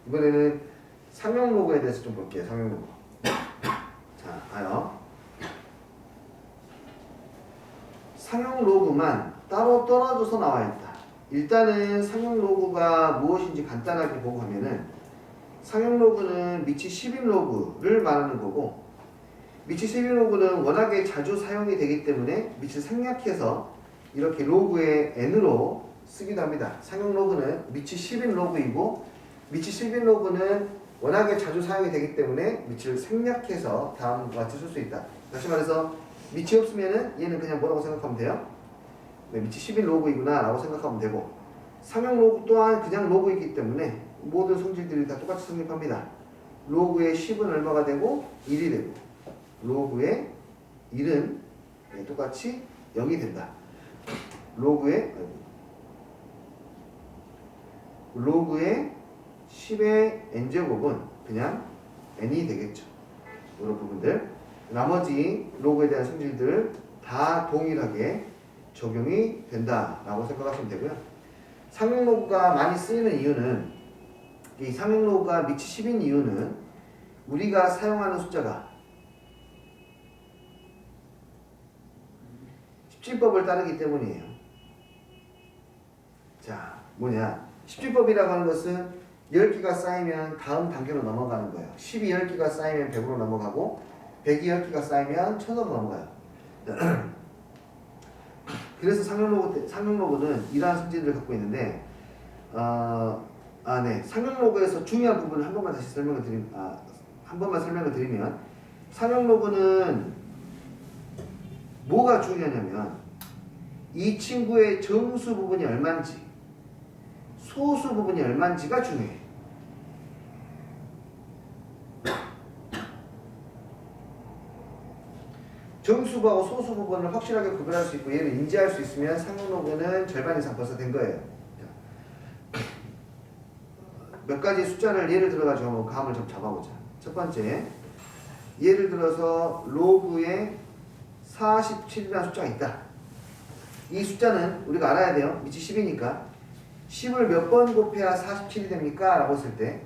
이번에는 상용 로그에 대해서 좀 볼게요. 상용 로그. 자, 봐요. 상용 로그만 따로 떨어져서 나와 있다. 일단은 상용 로그가 무엇인지 간단하게 보고 가면은 상용 로그는 미치 10인 로그를 말하는 거고 미치 10인 로그는 워낙에 자주 사용이 되기 때문에 미치를 생략해서 이렇게 로그의 n으로 쓰기도 합니다. 상용 로그는 미치 10인 로그이고 미치 10인 로그는 워낙에 자주 사용이 되기 때문에 미치를 생략해서 다음과 같이 쓸 수 있다. 다시 말해서 미치 없으면은 얘는 그냥 뭐라고 생각하면 돼요? 네, 미치 10인 로그이구나 라고 생각하면 되고 상용 로그 또한 그냥 로그이기 때문에 모든 성질들이 다 똑같이 성립합니다. 로그의 10은 얼마가 되고 1이 되고 로그의 1은 똑같이 0이 된다. 로그의 10의 n제곱은 그냥 n이 되겠죠. 이런 부분들 나머지 로그에 대한 성질들 다 동일하게 적용이 된다라고 생각하시면 되고요. 상용 로그가 많이 쓰이는 이유는 이 상용 로그가 미치 10인 이유는 우리가 사용하는 숫자가 17법을 따르기 때문이에요. 자, 뭐냐? 17법이라고 하는 것은 10개가 쌓이면 다음 단계로 넘어가는 거예요. 10이 10개가 쌓이면 100으로 넘어가고 100이 10개가 쌓이면 1000으로 넘어가요. 그래서 상용 로그는 이러한 성질을 갖고 있는데 상용 로그에서 중요한 부분을 한 번만 설명을 드리면 상용 로그는 뭐가 중요하냐면 이 친구의 정수 부분이 얼마인지 소수 부분이 얼마인지가 중요해. 정수부하고 소수 부분을 확실하게 구별할 수 있고 얘를 인지할 수 있으면 상용 로그는 절반 이상 벌써 된 거예요. 몇 가지 숫자를 예를 들어가지고 한번 감을 좀 잡아보자. 첫 번째, 예를 들어서 로그에 47이라는 숫자가 있다. 이 숫자는 우리가 알아야 돼요. 미치 10이니까 10을 몇 번 곱해야 47이 됩니까? 라고 했을 때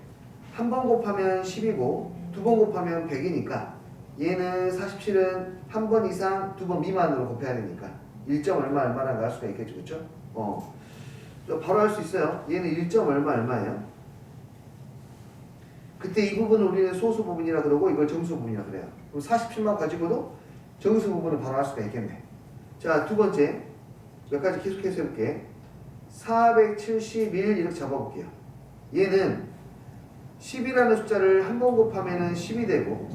한 번 곱하면 10이고 두 번 곱하면 100이니까 얘는 47은 한 번 이상 두 번 미만으로 곱해야 되니까 1점 얼마라고 할 수가 있겠죠. 그렇죠? 바로 할 수 있어요. 얘는 1점 얼마예요? 그때 이 부분을 우리는 소수 부분이라 그러고 이걸 정수 부분이라 그래요. 그럼 47만 가지고도 정수 부분을 바로 할 수가 있겠네. 자, 두 번째 몇 가지 계속해서 해볼게. 471 이렇게 잡아볼게요. 얘는 10이라는 숫자를 한 번 곱하면 10이 되고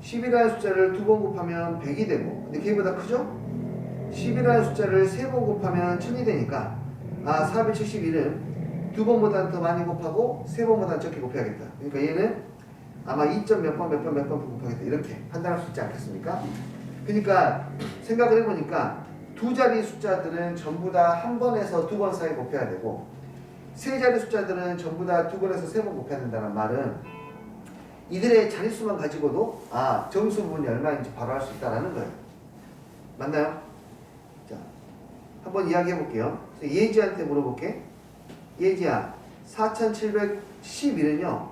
10이라는 숫자를 두 번 곱하면 100이 되고 근데 걔보다 크죠? 10이라는 숫자를 세 번 곱하면 1000이 되니까 471은 두 번보다 더 많이 곱하고 세 번보다 적게 곱해야겠다. 그러니까 얘는 아마 2점 몇 번 곱하겠다 이렇게 판단할 수 있지 않겠습니까? 그러니까 생각을 해보니까 두 자리 숫자들은 전부 다 한 번에서 두 번 사이 곱해야 되고 세 자리 숫자들은 전부 다 두 번에서 세 번 곱해야 된다는 말은 이들의 자릿수만 가지고도 정수 부분이 얼마인지 바로 알 수 있다는 거예요. 맞나요? 자, 한번 이야기해 볼게요. 예지한테 물어볼게. 예지야, 4711은요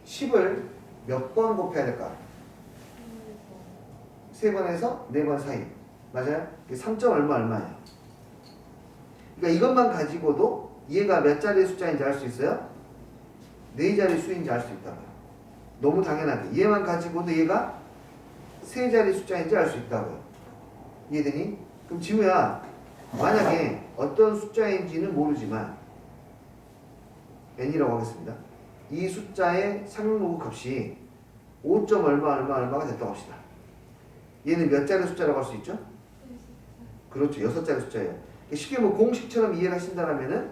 10을 몇 번 곱해야 될까? 3번에서 4번 사이. 맞아요? 3점 얼마예요? 그러니까 이것만 가지고도 얘가 몇 자리 숫자인지 알 수 있어요? 4자리 수인지 알 수 있다고요. 너무 당연하게 얘만 가지고도 얘가 3자리 숫자인지 알 수 있다고요. 이해되니? 그럼 지우야, 만약에 어떤 숫자인지는 모르지만 n이라고 하겠습니다. 이 숫자의 상용 로그 값이 5점 얼마가 됐다고 합시다. 얘는 몇 자리 숫자라고 할 수 있죠? 그렇죠. 6자리 숫자예요. 쉽게 공식처럼 이해를 하신다면은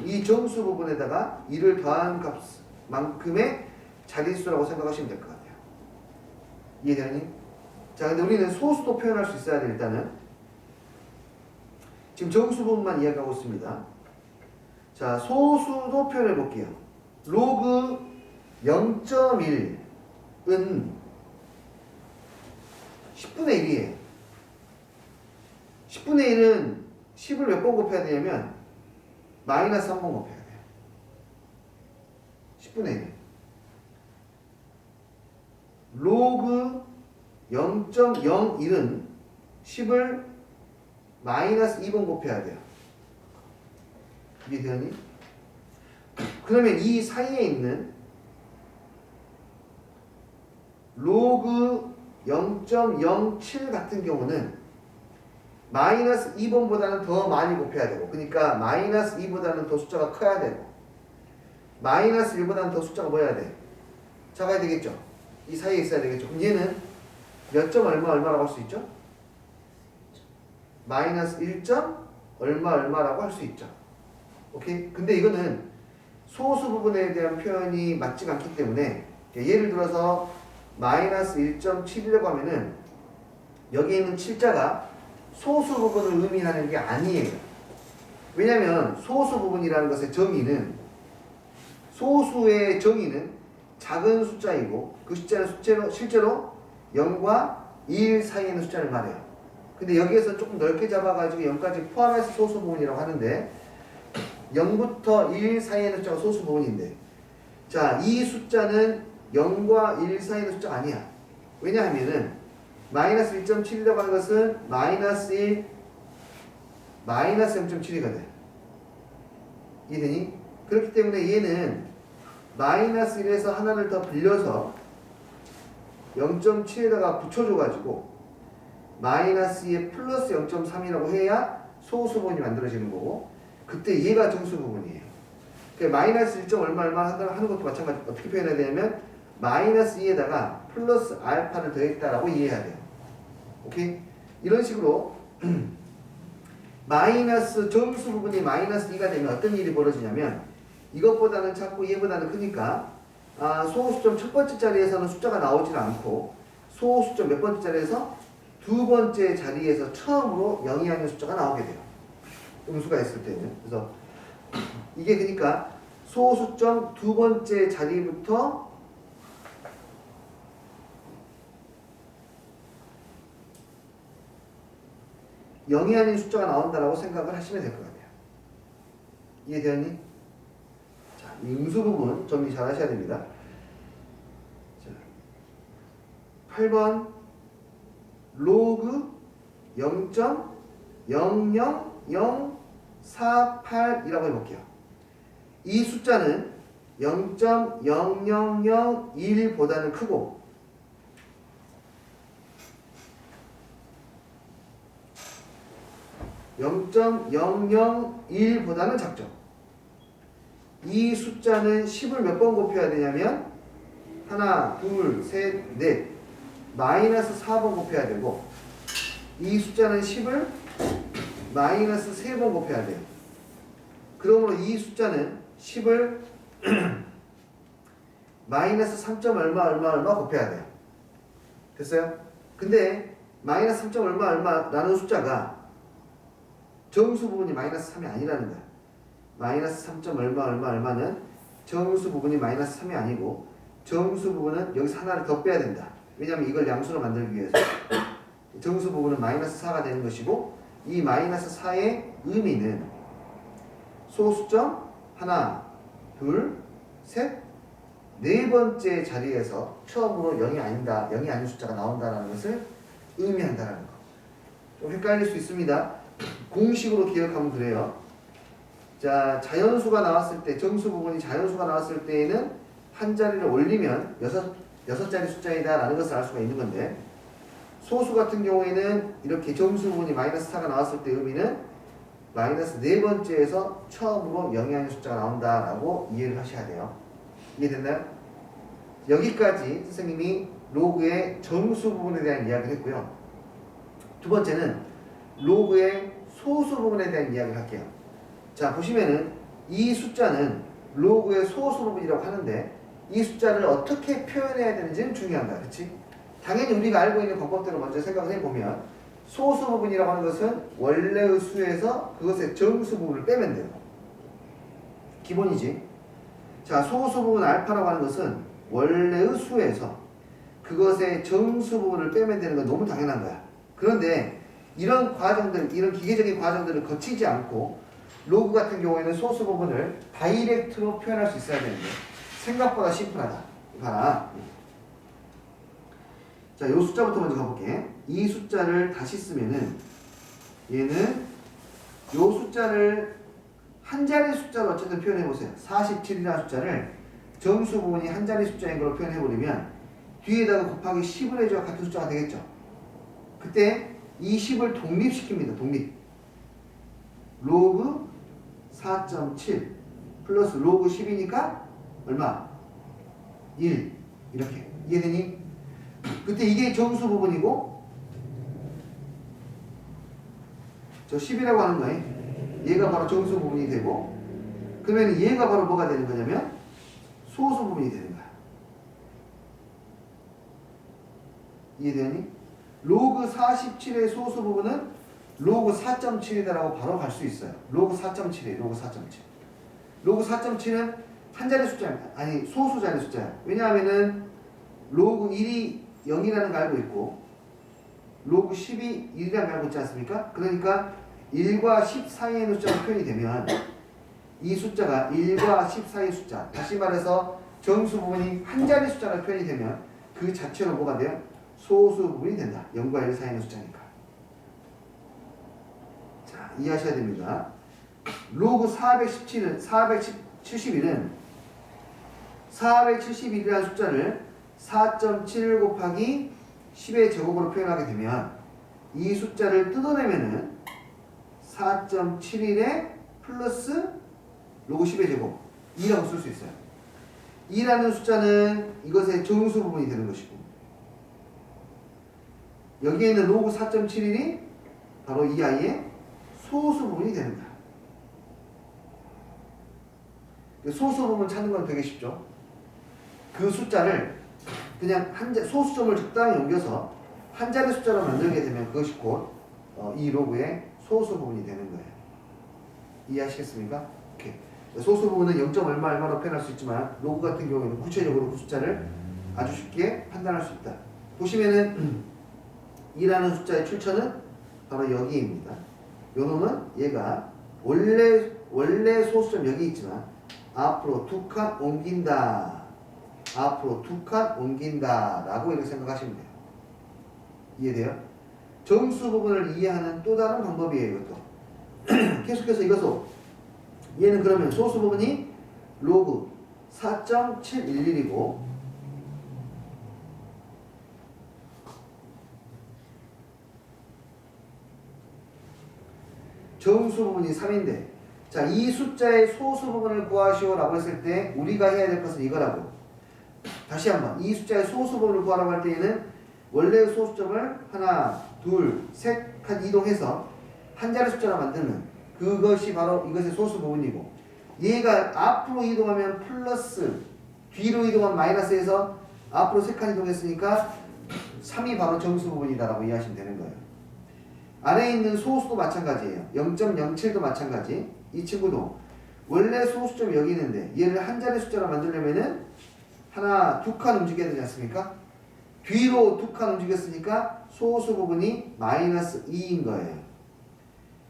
이 정수 부분에다가 1을 더한 값만큼의 자릿수라고 생각하시면 될 것 같아요. 이해되니? 자, 근데 우리는 소수도 표현할 수 있어야 돼. 일단은 지금 정수 부분만 이야기하고 있습니다. 자, 소수도 표현해 볼게요. 로그 0.1은 10분의 1이에요. 10분의 1은 10을 몇 번 곱해야 되냐면 마이너스 한 번 곱해야 돼요. 10분의 1. 로그 0.01은 10을 마이너스 2번 곱해야 돼요. 이해되니? 그러면 이 사이에 있는 로그 0.07 같은 경우는 마이너스 2번보다는 더 많이 곱해야 되고, 그러니까 마이너스 2보다는 더 숫자가 커야 되고, 마이너스 1보다는 더 숫자가 뭐여야 돼? 작아야 되겠죠? 이 사이에 있어야 되겠죠? 그럼 얘는 몇 점 얼마라고 할 수 있죠? 마이너스 1 점 얼마라고 할 수 있죠. 오케이? 근데 이거는 소수 부분에 대한 표현이 맞지가 않기 때문에, 예를 들어서 마이너스 1.7이라고 하면은 여기에 있는 7자가 소수 부분을 의미하는 게 아니에요. 왜냐면 소수 부분이라는 것의 정의는, 소수의 정의는 작은 숫자이고, 그 숫자는 실제로 0과 1 사이에 있는 숫자를 말해요. 근데 여기에서 조금 넓게 잡아가지고 0까지 포함해서 소수 부분이라고 하는데, 0부터 1 사이에 있는 숫자가 소수 부분인데, 자, 이 숫자는 0과 1 사이에 있는 숫자가 아니야. 왜냐하면은 마이너스 1.7이라고 하는 것은 마이너스 1, 마이너스 0.7이거든. 이해되니? 그렇기 때문에 얘는 마이너스 1에서 하나를 더 빌려서 0.7에다가 붙여줘가지고 마이너스 2에 플러스 0.3이라고 해야 소수 부분이 만들어지는 거고, 그때 얘가 정수 부분이에요. 그러니까 마이너스 1. 얼마 하는 것도 마찬가지. 어떻게 표현해야 되냐면 마이너스 2에다가 플러스 알파를 더했다라고 이해해야 돼요. 오케이? 이런 식으로 마이너스 정수 부분이 마이너스 2가 되면 어떤 일이 벌어지냐면, 이것보다는 작고 얘보다는 크니까 소수점 첫 번째 자리에서는 숫자가 나오질 않고, 소수점 몇 번째 자리에서 두 번째 자리에서 처음으로 0이 아닌 숫자가 나오게 돼요. 음수가 있을 때는. 그래서 이게 그러니까 소수점 두 번째 자리부터 영이 아닌 숫자가 나온다라고 생각을 하시면 될 것 같아요. 이해되었니? 자, 이 음수 부분 정리 잘 하셔야 됩니다. 자, 8번 로그 0.00048이라고 해볼게요. 이 숫자는 0.0001보다는 크고, 0.001보다는 작죠. 이 숫자는 10을 몇 번 곱해야 되냐면 하나, 둘, 셋, 넷, 마이너스 4번 곱해야 되고, 이 숫자는 10을 마이너스 3번 곱해야 돼요. 그러므로 이 숫자는 10을 마이너스 3. 얼마 곱해야 돼요. 됐어요? 근데 마이너스 3. 얼마라는 숫자가 정수 부분이 마이너스 3이 아니라는 거야. 마이너스 3. 얼마는 정수 부분이 마이너스 3이 아니고, 정수 부분은 여기서 하나를 더 빼야 된다. 왜냐하면 이걸 양수로 만들기 위해서 정수 부분은 마이너스 4가 되는 것이고, 이 마이너스 4의 의미는 소수점 하나, 둘, 셋, 네 번째 자리에서 처음으로 0이 아니다, 0이 아닌 숫자가 나온다는 것을 의미한다는 거. 좀 헷갈릴 수 있습니다. 공식으로 기억하면 그래요. 자, 자연수가 나왔을 때, 정수 부분이 자연수가 나왔을 때에는 한 자리를 올리면 여섯 자리 숫자이다 라는 것을 알 수가 있는 건데, 소수 같은 경우에는 이렇게 정수 부분이 마이너스 4가 나왔을 때 의미는 마이너스 네 번째에서 처음으로 0이 아닌 숫자가 나온다 라고 이해를 하셔야 돼요. 이해됐나요? 여기까지 선생님이 로그의 정수 부분에 대한 이야기를 했고요. 두 번째는 로그의 소수 부분에 대한 이야기를 할게요. 자, 보시면은 이 숫자는 로그의 소수 부분이라고 하는데, 이 숫자를 어떻게 표현해야 되는지는 중요한 거야. 그치? 당연히 우리가 알고 있는 방법대로 먼저 생각을 해보면, 소수 부분이라고 하는 것은 원래의 수에서 그것의 정수 부분을 빼면 돼요. 기본이지. 자, 소수 부분 알파라고 하는 것은 원래의 수에서 그것의 정수 부분을 빼면 되는 건 너무 당연한 거야. 그런데 이런 과정들, 이런 기계적인 과정들을 거치지 않고 로그 같은 경우에는 소수 부분을 다이렉트로 표현할 수 있어야 되는데, 생각보다 심플하다. 봐라. 자, 요 숫자부터 먼저 가볼게. 이 숫자를 다시 쓰면은 얘는 요 숫자를 한 자리 숫자로 어쨌든 표현해 보세요. 47이라는 숫자를 정수 부분이 한 자리 숫자인 걸로 표현해 버리면 뒤에다가 곱하기 10을 해줘야 같은 숫자가 되겠죠. 그때 이 10을 독립시킵니다. 독립. 로그 4.7 플러스 로그 10이니까 얼마? 1 이렇게. 이해되니? 그때 이게 정수 부분이고 저 10이라고 하는 거예요. 얘가 바로 정수 부분이 되고 그러면 얘가 바로 뭐가 되는 거냐면 소수 부분이 되는 거야. 이해되니? 로그 47의 소수 부분은 로그 4.7이다라고 바로 갈 수 있어요. 로그 4.7이에요. 로그 4.7. 로그 4.7은 한 자리 숫자입니다. 아니 소수 자리 숫자야. 왜냐하면은 로그 1이 0이라는 거 알고 있고 로그 10이 1이라는 거 알고 있지 않습니까? 그러니까 1과 10 사이의 숫자가 표현이 되면 이 숫자가 1과 10 사이의 숫자, 다시 말해서 정수 부분이 한 자리 숫자가 표현이 되면 그 자체로 뭐가 돼요? 소수 부분이 된다. 0과 1 사이의 숫자니까. 자, 이해하셔야 됩니다. 로그 471은 471이라는 숫자를 4.7 곱하기 10의 제곱으로 표현하게 되면 이 숫자를 뜯어내면은 4.71에 플러스 로그 10의 제곱 2라고 쓸 수 있어요. 2라는 숫자는 이것의 정수 부분이 되는 것이고 여기에 있는 로그 4.71이 바로 이 아이의 소수 부분이 되는 거야. 소수 부분 찾는 건 되게 쉽죠. 그 숫자를 그냥 소수점을 적당히 옮겨서 한 자리 숫자로 만들게 되면 그것이 곧 이 로그의 소수 부분이 되는 거예요. 이해하시겠습니까? 오케이. 소수 부분은 0. 얼마 얼마로 표현할 수 있지만 로그 같은 경우에는 구체적으로 그 숫자를 아주 쉽게 판단할 수 있다. 보시면은 2라는 숫자의 출처는 바로 여기입니다. 요 놈은 얘가 원래 소수점 여기 있지만 앞으로 2칸 옮긴다. 앞으로 2칸 옮긴다 라고 이렇게 생각하시면 돼요. 이해돼요? 정수 부분을 이해하는 또 다른 방법이에요. 이것도 계속해서 이것도 얘는 그러면 소수 부분이 로그 4.711이고 정수 부분이 3인데 자, 이 숫자의 소수 부분을 구하시오 라고 했을 때 우리가 해야 될 것은 이거라고. 다시 한번 이 숫자의 소수 부분을 구하라고 할 때에는 원래 소수점을 하나, 둘, 셋 칸 이동해서 한 자리 숫자로 만드는 그것이 바로 이것의 소수 부분이고 얘가 앞으로 이동하면 플러스 뒤로 이동하면 마이너스에서 앞으로 3칸 이동했으니까 3이 바로 정수 부분이다라고 이해하시면 되는 거예요. 아래에 있는 소수도 마찬가지예요. 0.07도 마찬가지. 이 친구도 원래 소수점 여기 있는데 얘를 한 자리 숫자로 만들려면은 하나, 2칸 움직여야 되지 않습니까? 뒤로 2칸 움직였으니까 소수 부분이 마이너스 2인 거예요.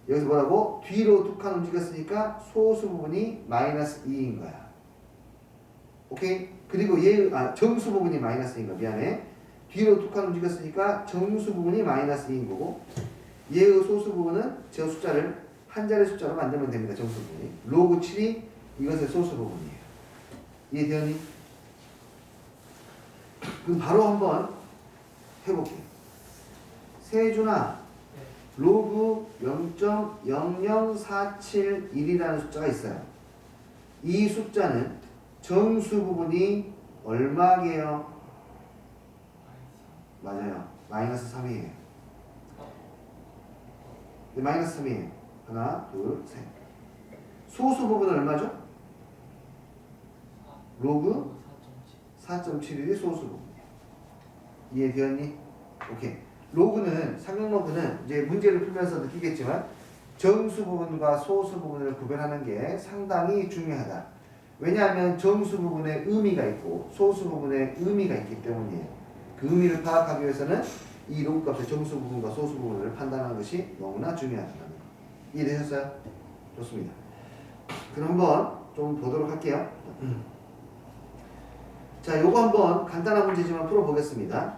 여기서 뭐라고? 뒤로 2칸 움직였으니까 소수 부분이 마이너스 2인 거야. 오케이? 그리고 정수 부분이 마이너스 2인 거야. 미안해. 뒤로 2칸 움직였으니까 정수 부분이 마이너스 2인 거고 얘의 소수 부분은 저 숫자를 한 자리 숫자로 만들면 됩니다. 정수 부분이. 로그 7이 이것의 소수 부분이에요. 이해되니? 그럼 바로 한번 해볼게요. 세준아, 로그 0.00471이라는 숫자가 있어요. 이 숫자는 정수 부분이 얼마게요? 맞아요. 마이너스 3이에요. 네, 마이너스 3이에요. 하나, 둘, 셋. 소수 부분은 얼마죠? 로그 4.71이 소수 부분이에요. 이해되었니? 오케이. 로그는, 상용로그는 이제 문제를 풀면서 느끼겠지만 정수 부분과 소수 부분을 구별하는 게 상당히 중요하다. 왜냐하면 정수 부분에 의미가 있고 소수 부분에 의미가 있기 때문이에요. 그 의미를 파악하기 위해서는 이 로그 값의 정수 부분과 소수 부분을 판단하는 것이 너무나 중요하다는 거. 이해되셨어요? 좋습니다. 그럼 한번 좀 보도록 할게요. 자, 요거 한번 간단한 문제지만 풀어보겠습니다.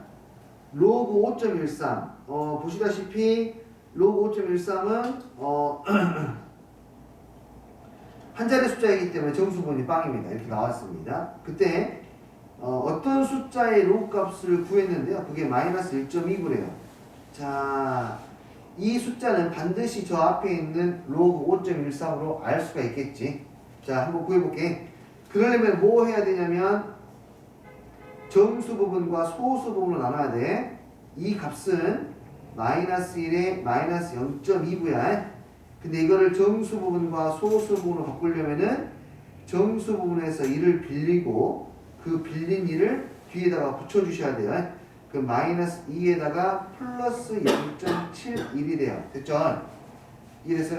로그 5.13 보시다시피 로그 5.13은 한 자리 숫자이기 때문에 정수분이 빵입니다. 이렇게 나왔습니다. 그때 어떤 숫자의 로그 값을 구했는데요. 그게 마이너스 1.29래요. 자, 이 숫자는 반드시 저 앞에 있는 로그 5.13으로 알 수가 있겠지. 자, 한번 구해볼게. 그러려면 뭐 해야 되냐면 정수 부분과 소수 부분으로 나눠야 돼. 이 값은 마이너스 1에 마이너스 0.29야. 근데 이거를 정수 부분과 소수 부분으로 바꾸려면은 정수 부분에서 1을 빌리고 그 빌린 1을 뒤에다가 붙여주셔야 돼요. 그 마이너스 2에다가 플러스 0.71이 돼요. 됐죠? 이래서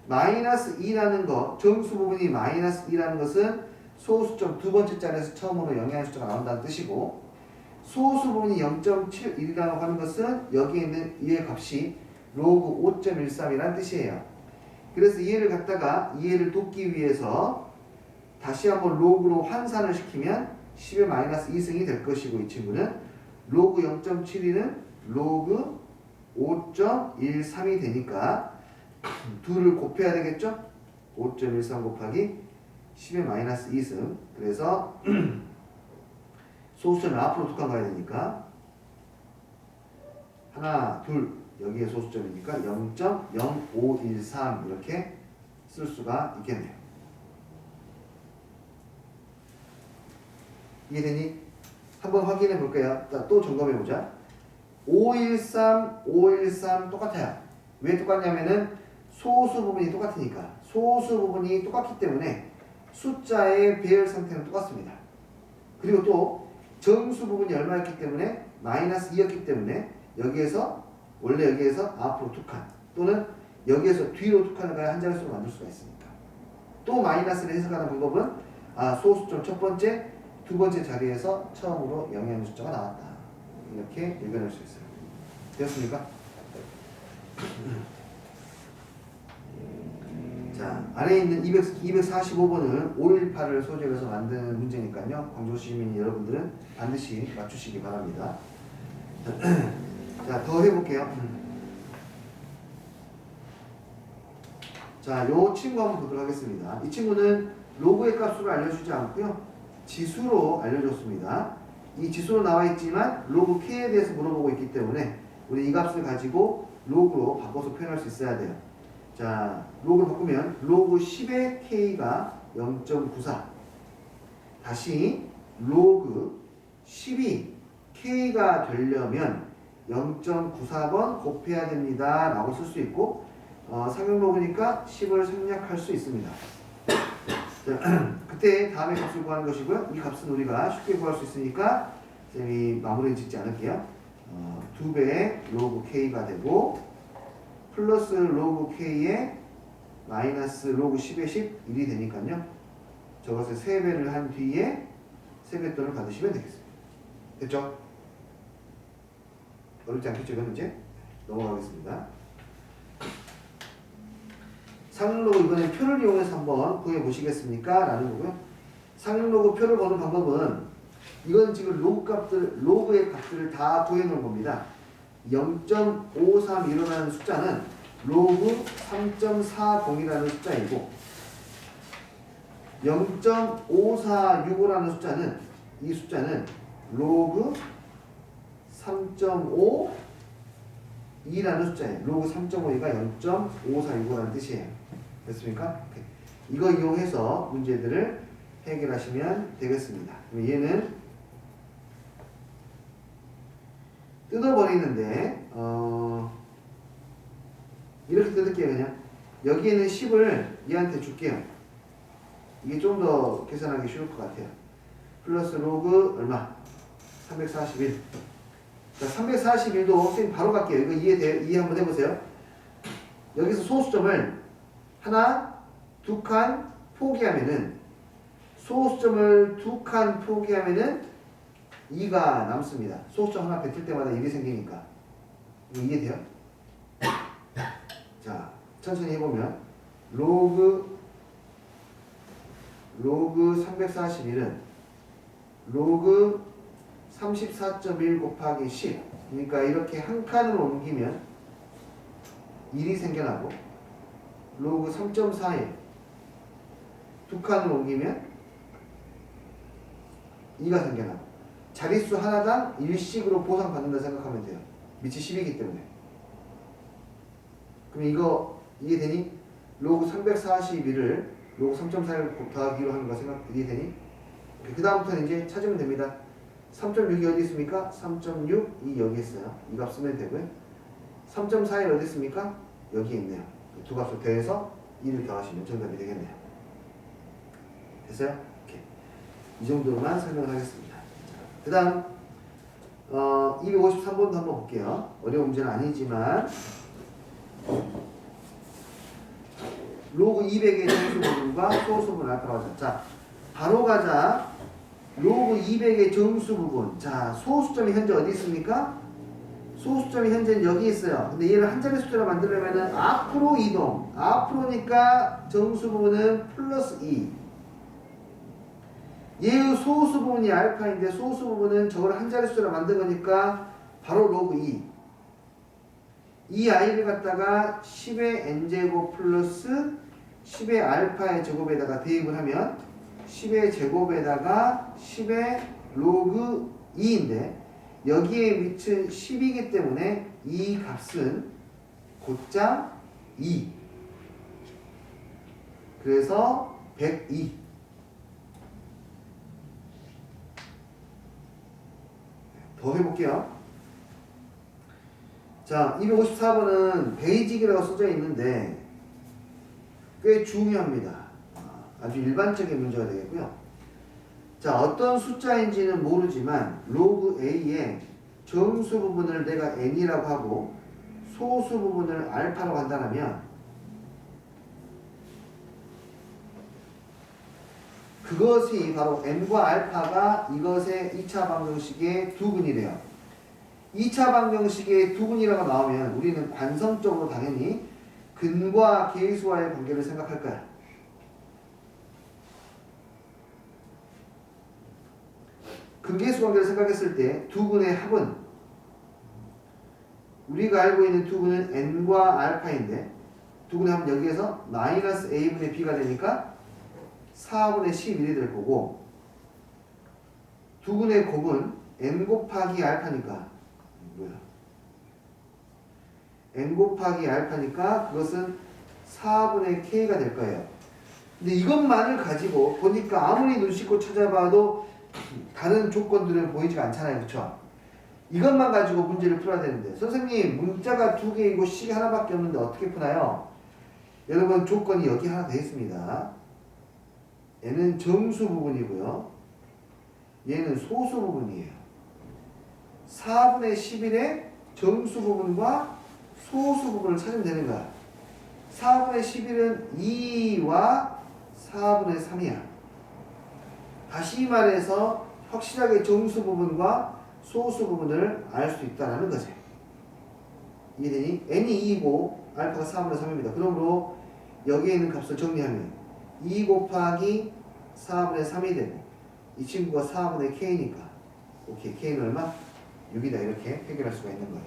마이너스 2라는 거, 정수 부분이 마이너스 2라는 것은 소수점 두 번째 자리에서 처음으로 영향의 숫자가 나온다는 뜻이고, 소수 부분이 0.71이라고 하는 것은 여기에 있는 이의 값이 로그 5.13이라는 뜻이에요. 그래서 이해를 갖다가 이해를 돕기 위해서 다시 한번 로그로 환산을 시키면 10의 마이너스 2승이 될 것이고, 이 친구는 로그 0.72는 로그 5.13이 되니까 둘을 곱해야 되겠죠? 5.13 곱하기 10의 마이너스 2승. 그래서 소수점을 앞으로 두 칸 가야 되니까 하나, 둘, 여기에 소수점이니까 0.0513 이렇게 쓸 수가 있겠네요. 이해되니? 한번 확인해 볼까요? 또 점검해 보자. 513, 513 똑같아요. 왜 똑같냐면은 소수 부분이 똑같으니까. 소수 부분이 똑같기 때문에 숫자의 배열 상태는 똑같습니다. 그리고 또 정수 부분이 얼마였기 때문에 마이너스 2였기 때문에 여기에서 원래 여기에서 앞으로 두 칸 또는 여기에서 뒤로 두 칸을 가야 한 자릿수로 만들 수가 있습니다. 또 마이너스를 해석하는 방법은 소수점 첫 번째, 두 번째 자리에서 처음으로 영향의 숫자가 나왔다. 이렇게 읽어낼 수 있어요. 되었습니까? 자, 아래에 있는 245번은 518을 소재로 해서 만든 문제니까요. 광주 시민 여러분들은 반드시 맞추시기 바랍니다. 자, 더 해볼게요. 자, 요 친구 한번 보도록 하겠습니다. 이 친구는 로그의 값으로 알려주지 않고요. 지수로 알려줬습니다. 이 지수로 나와 있지만 로그 K에 대해서 물어보고 있기 때문에 우리 이 값을 가지고 로그로 바꿔서 표현할 수 있어야 돼요. 자, 로그를 바꾸면 로그 10의 K가 0.94. 다시 로그 10이 K가 되려면 0.94번 곱해야 됩니다 라고 쓸 수 있고, 상용 로그니까 10을 생략할 수 있습니다. 자, 그때 다음에 값을 구하는 것이고요. 이 값은 우리가 쉽게 구할 수 있으니까 쌤이 마무리 짓지 않을게요. 2배의 로그 K가 되고 플러스 로그 K에 마이너스 로그 10의 11이 되니까요. 저것을 3배를 한 뒤에 세뱃돈을 받으시면 되겠습니다. 됐죠? 어렵지 않겠죠? 이건 이제 넘어가겠습니다. 상용로그 이번에 표를 이용해서 한번 구해보시겠습니까? 라는 거고요. 상용로그 표를 보는 방법은 이건 지금 로그의 값들을 다 구해놓은 겁니다. 0.531이라는 숫자는 로그 3.40이라는 숫자이고 0.546이라는 숫자는 이 숫자는 로그 3.52라는 숫자예요. 로그 3.52가 0.546이라는 뜻이에요. 됐습니까? 이거 이용해서 문제들을 해결하시면 되겠습니다. 그럼 얘는 뜯어버리는데 이렇게 뜯을게요. 그냥 여기에는 10을 얘한테 줄게요. 이게 좀 더 계산하기 쉬울 것 같아요. 플러스 로그 얼마? 341. 자, 341도 선생님 바로 갈게요. 이거 이해 한번 해보세요. 여기서 소수점을 하나, 두 칸 포기하면은 소수점을 두 칸 포기하면은 2가 남습니다. 소수점 하나 뱉을 때마다 1이 생기니까. 이거 이해돼요? 자, 천천히 해보면 로그 341은 로그 34.1 곱하기 10. 그러니까 이렇게 한 칸을 옮기면 1이 생겨나고 로그 3.41 두 칸을 옮기면 2가 생겨나고 자릿수 하나당 1씩으로 보상받는다 생각하면 돼요. 밑이 10이기 때문에. 그럼 이게 되니? 로그 341을 로그 3.41 더하기로 하는 거 이게 되니? 그 다음부터는 이제 찾으면 됩니다. 3.6이 어디 있습니까? 3.6, 이 여기 있어요. 이 값 쓰면 되고요. 3.41 어디 있습니까? 여기 있네요. 두 값을 더해서 2를 더하시면 정답이 되겠네요. 됐어요? 오케이. 이 정도만 설명을 하겠습니다. 그 다음 253번도 한번 볼게요. 어려운 문제는 아니지만 로그 200의 정수 부분과 소수 부분 알파라고 하자. 자, 바로 가자. 로그 200의 정수 부분. 자, 소수점이 현재 어디 있습니까? 소수점이 현재는 여기 있어요. 근데 얘를 한 자리 숫자로 만들려면은 앞으로 이동. 앞으로니까 정수 부분은 플러스 2. 얘의 소수 부분이 알파인데 소수 부분은 저걸 한 자리 숫자로 만든 거니까 바로 로그 2. 이 i를 갖다가 10의 n제곱 플러스 10의 알파의 제곱에다가 대입을 하면 10의 제곱에다가 10의 로그 2인데 여기에 밑은 10이기 때문에 이 값은 곧장 2. 그래서 102. 더 해볼게요. 자, 254번은 베이직이라고 써져 있는데 꽤 중요합니다. 아주 일반적인 문제가 되겠고요. 자, 어떤 숫자인지는 모르지만 로그 a의 정수 부분을 내가 n이라고 하고 소수 부분을 알파라고 한다면 그것이 바로 n과 알파가 이것의 2차 방정식의 두근이래요. 2차 방정식의 두근이라고 나오면 우리는 관성적으로 당연히 근과 계수와의 관계를 생각할 거야. 근계수 관계를 생각했을 때 두근의 합은 우리가 알고 있는 두근은 n과 알파인데 두근의 합은 여기에서 마이너스 a분의 b가 되니까 4분의 11이 될 거고 두근의 곱은 n 곱하기 알파니까 뭐야? n 곱하기 알파니까 그것은 4분의 k가 될 거예요. 근데 이것만을 가지고 보니까 아무리 눈 씻고 찾아봐도 다른 조건들은 보이지가 않잖아요. 그쵸? 이것만 가지고 문제를 풀어야 되는데 선생님 문자가 두 개이고 식이 하나밖에 없는데 어떻게 푸나요? 여러분 조건이 여기 하나 더 있습니다. 얘는 정수 부분이고요. 얘는 소수 부분이에요. 4분의 11의 정수 부분과 소수 부분을 찾으면 되는 거야. 4분의 11은 2와 4분의 3이야. 다시 말해서 확실하게 정수 부분과 소수 부분을 알 수 있다는 거지. 이해되니? n이 2이고 알파가 4분의 3입니다. 그러므로 여기에 있는 값을 정리하면 2 곱하기 4분의 3이 되고 이 친구가 4분의 k니까 오케이, k는 얼마? 6이다. 이렇게 해결할 수가 있는 거예요.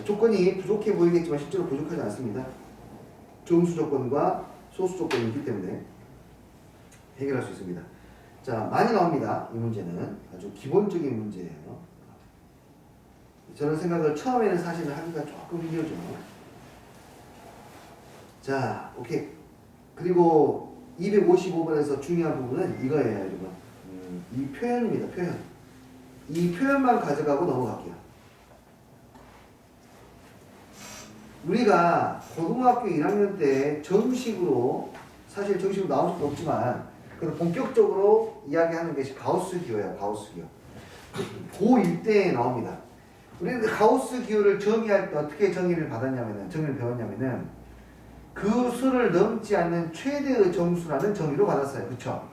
조건이 부족해 보이겠지만 실제로 부족하지 않습니다. 정수 조건과 소수 조건이 있기 때문에 해결할 수 있습니다. 자, 많이 나옵니다. 이 문제는 아주 기본적인 문제예요. 저런 생각을 처음에는 사실은 하기가 조금 힘들죠. 자, 오케이. 그리고 255번에서 중요한 부분은 이거예요, 여러분. 이 표현입니다. 표현. 이 표현만 가져가고 넘어갈게요. 우리가 고등학교 1학년 때 정식으로 사실 정식으로 나올 수도 없지만 그래도 본격적으로 이야기하는 것이 가우스 기호예요. 가우스 기호. 고1 때에 나옵니다. 우리는 가우스 기호를 정의할 때 어떻게 정의를 배웠냐면은 그 수를 넘지 않는 최대의 정수라는 정의로 받았어요. 그쵸?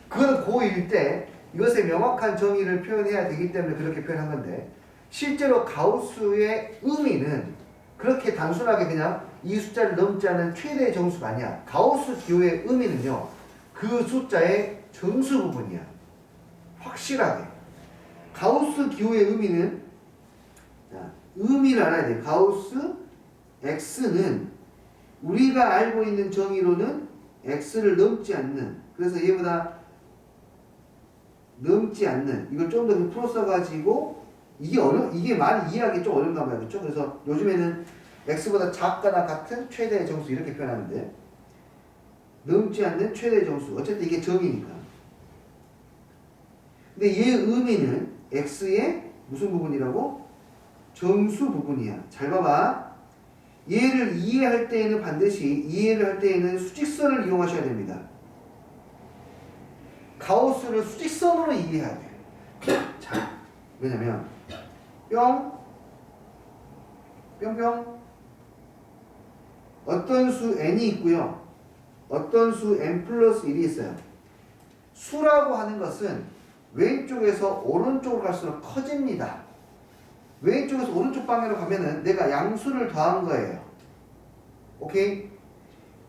그건 고1 때 이것의 명확한 정의를 표현해야 되기 때문에 그렇게 표현한 건데 실제로 가우스의 의미는 그렇게 단순하게 그냥 이 숫자를 넘지 않은 최대의 정수가 아니야. 가우스 기호의 의미는요. 그 숫자의 정수 부분이야. 확실하게. 가우스 기호의 의미는, 자, 의미를 알아야 돼. 가우스 x는 우리가 알고 있는 정의로는 x를 넘지 않는, 그래서 얘보다 넘지 않는, 이걸 좀 더 풀어 써가지고, 이게 많이 이해하기 좀 어렵나 봐요. 그렇죠? 그래서 요즘에는 x보다 작거나 같은 최대의 정수 이렇게 표현하는데, 넘지 않는 최대의 정수. 어쨌든 이게 정의니까. 근데 얘의 의미는 x의 무슨 부분이라고? 정수 부분이야. 잘 봐봐. 얘를 이해할 때에는 반드시 이해를 할 때에는 수직선을 이용하셔야 됩니다. 가우스를 수직선으로 이해해야 돼. 자, 왜냐면 뿅뿅 어떤 수 n이 있고요. 어떤 수 n 플러스 1이 있어요. 수라고 하는 것은 왼쪽에서 오른쪽으로 갈수록 커집니다. 왼쪽에서 오른쪽 방향으로 가면은 내가 양수를 더한 거예요. 오케이?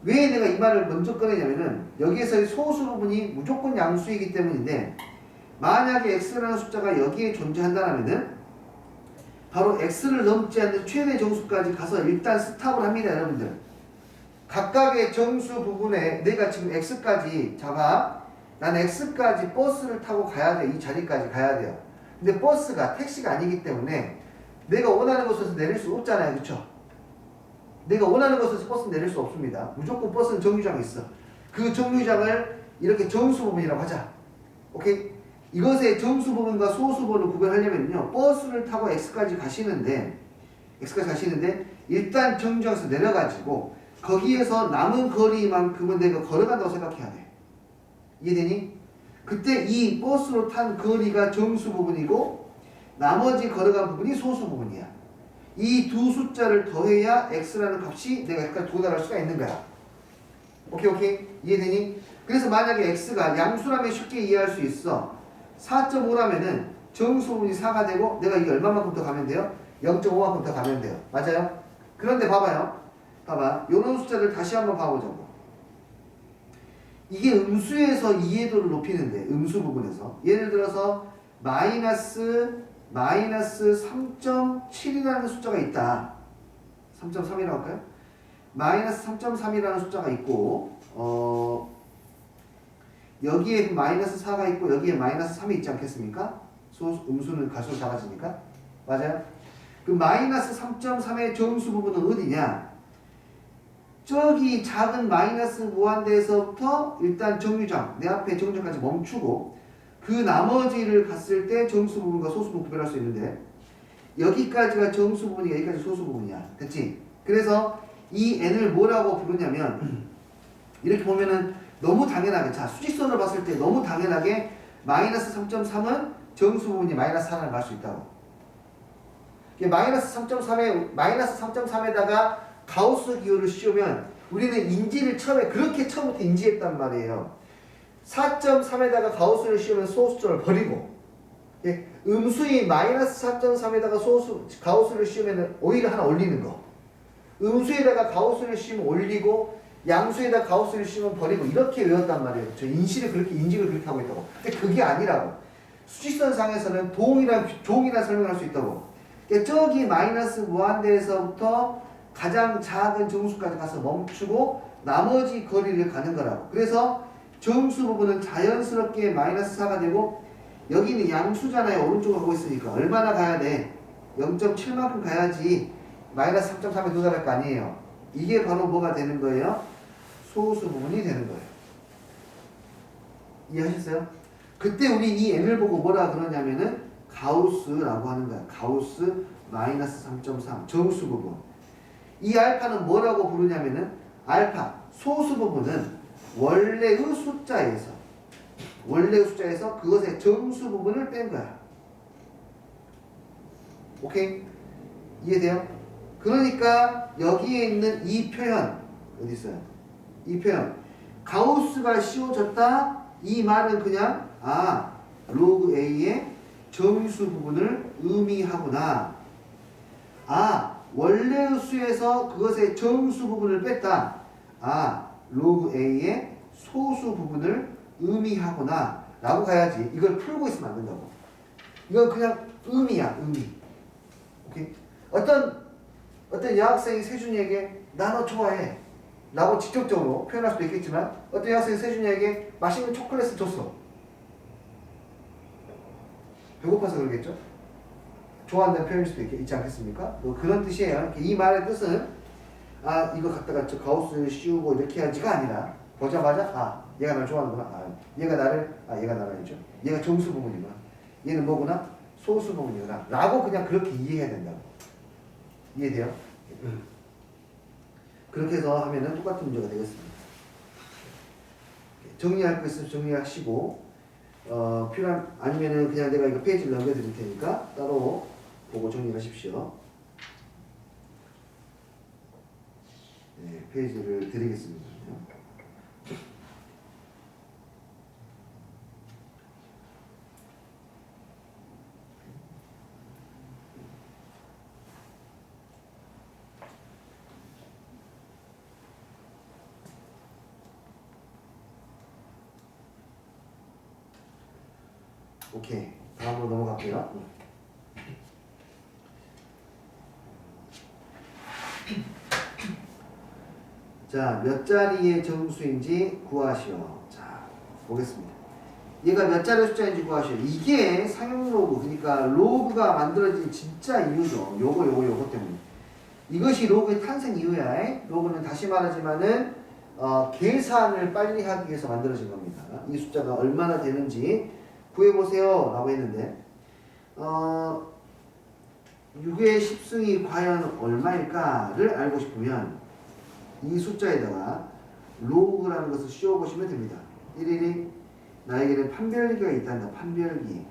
왜 내가 이 말을 먼저 꺼내냐면은 여기에서의 소수 부분이 무조건 양수이기 때문인데, 만약에 x라는 숫자가 여기에 존재한다면은 바로 x를 넘지 않는 최대 정수까지 가서 일단 스탑을 합니다. 여러분들, 각각의 정수 부분에 내가 지금 x까지 잡아, 난 x까지 버스를 타고 가야 돼. 이 자리까지 가야 돼요. 근데 버스가 택시가 아니기 때문에 내가 원하는 곳에서 내릴 수 없잖아요. 그쵸? 내가 원하는 곳에서 버스 내릴 수 없습니다. 무조건 버스는 정류장에 있어. 그 정류장을 이렇게 정수 부분이라고 하자. 오케이? 이것의 정수 부분과 소수 부분을 구별하려면요, 버스를 타고 x까지 가시는데 일단 정류장에서 내려가지고 거기에서 남은 거리만큼은 내가 걸어간다고 생각해야 돼. 이해되니? 그때 이 버스로 탄 거리가 정수 부분이고 나머지 걸어간 부분이 소수 부분이야. 이 두 숫자를 더해야 x라는 값이 내가 여기까지 도달할 수가 있는 거야. 오케이? 이해되니? 그래서 만약에 x가 양수라면 쉽게 이해할 수 있어. 4.5라면은 정수 부분이 4가 되고 내가 이게 얼마만큼 더 가면 돼요? 0.5만큼 더 가면 돼요. 맞아요? 그런데 봐봐요. 봐봐. 요런 숫자를 다시 한번 봐보자고. 이게 음수에서 이해도를 높이는데, 음수 부분에서 예를 들어서 마이너스 3.7이라는 숫자가 있다. 3.3이라고 할까요? 마이너스 3.3이라는 숫자가 있고, 여기에 마이너스 4가 있고 여기에 마이너스 3이 있지 않겠습니까? 음수는 갈수록 작아지니까. 맞아요? 그 마이너스 3.3의 정수 부분은 어디냐? 저기 작은 마이너스 무한대에서부터 일단 정류장, 내 앞에 정류장까지 멈추고 그 나머지를 갔을 때 정수 부분과 소수 부분 구별할 수 있는데, 여기까지가 정수 부분이고 여기까지 소수 부분이야. 됐지? 그래서 이 n을 뭐라고 부르냐면, 이렇게 보면은 너무 당연하게, 자, 수직선으로 봤을 때 너무 당연하게 마이너스 3.3은 정수 부분이 마이너스 4를 갈 수 있다고. 마이너스 3.3에다가 가우스 기호를 씌우면 우리는 인지를 처음부터 인지했단 말이에요. 4.3에다가 가우스를 씌우면 소수점을 버리고, 음수인 마이너스 4.3에다가 가우스를 씌우면 오히려 하나 올리는 거, 음수에다가 가우스를 씌우면 올리고 양수에다 가우스를 씌우면 버리고, 이렇게 외웠단 말이에요. 저 인식을 그렇게 하고 있다고. 근데 그게 아니라고. 수직선상에서는 종이라 설명할 수 있다고. 저기 마이너스 무한대에서부터 가장 작은 정수까지 가서 멈추고 나머지 거리를 가는 거라고. 그래서 정수 부분은 자연스럽게 마이너스 4가 되고, 여기는 양수잖아요. 오른쪽으로 가고 있으니까 얼마나 가야 돼? 0.7만큼 가야지 마이너스 3.3에 도달할 거 아니에요. 이게 바로 뭐가 되는 거예요? 소수 부분이 되는 거예요. 이해하셨어요? 그때 우리 이 n을 보고 뭐라 그러냐면은 가우스라고 하는 거야. 가우스 마이너스 3.3 정수 부분. 이 알파는 뭐라고 부르냐면은, 알파 소수 부분은 원래의 숫자에서 그것의 정수 부분을 뺀 거야. 오케이? 이해돼요? 그러니까 여기에 있는 이 표현 어디 있어요? 이 표현 가우스가 씌워졌다, 이 말은 그냥 로그 A의 정수 부분을 의미하구나. 원래의 수에서 그것의 정수 부분을 뺐다. 로그 A의 소수 부분을 의미하구나 라고 가야지. 이걸 풀고 있으면 안 된다고. 이건 그냥 의미야, 의미. 오케이? 어떤 여학생이 세준이에게 나 너 좋아해 라고 직접적으로 표현할 수도 있겠지만 어떤 여학생이 세준이에게 맛있는 초콜릿을 줬어. 배고파서 그러겠죠? 좋아한다는 표현일 수도 있지 않겠습니까? 뭐 그런 뜻이에요. 이 말의 뜻은 아 이거 갖다가 저 가우스 씌우고 이렇게 해야지가 아니라 보자마자 아 얘가 나를 좋아하는구나. 아 얘가 나를 아니죠. 얘가 정수 부분이구나. 얘는 뭐구나? 소수 부분이구나. 라고 그냥 그렇게 이해해야 된다고. 이해돼요? 그렇게 해서 하면은 똑같은 문제가 되겠습니다. 정리할 거 있으면 정리하시고 필요한 아니면은 그냥 내가 이거 페이지를 넘겨드릴 테니까 따로 보고 정리하십시오. 네, 페이지를 드리겠습니다. 오케이. 다음으로 넘어갈게요. 자, 몇 자리의 정수인지 구하시오. 자, 보겠습니다. 얘가 몇 자리의 숫자인지 구하시오. 이게 상용 로그, 그러니까 로그가 만들어진 진짜 이유죠. 요거 때문에. 이것이 로그의 탄생 이유야. 로그는 다시 말하지만은 계산을 빨리 하기 위해서 만들어진 겁니다. 이 숫자가 얼마나 되는지 구해보세요 라고 했는데 6의 10승이 과연 얼마일까를 알고 싶으면 이 숫자에다가 로그라는 것을 씌워보시면 됩니다. 1일이 나에게는 판별기가 있단다. 판별기.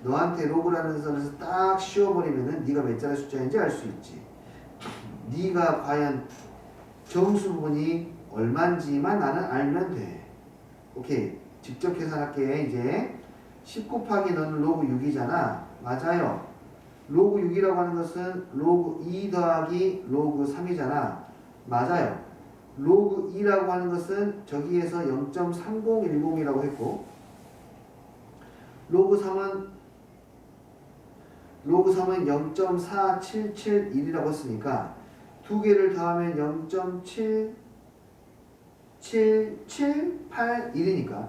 너한테 로그라는 것을 딱 씌워버리면은 네가 몇 자리 숫자인지 알 수 있지. 네가 과연 정수 부분이 얼마인지만 나는 알면 돼. 오케이. 직접 계산할게. 이제 10 곱하기 너는 로그 6이잖아. 맞아요. 로그 6이라고 하는 것은 로그 2 더하기 로그 3이잖아. 맞아요. 로그 2라고 하는 것은 저기에서 0.3010이라고 했고 로그 3은 0.4771이라고 했으니까 두 개를 더하면 0.7781이니까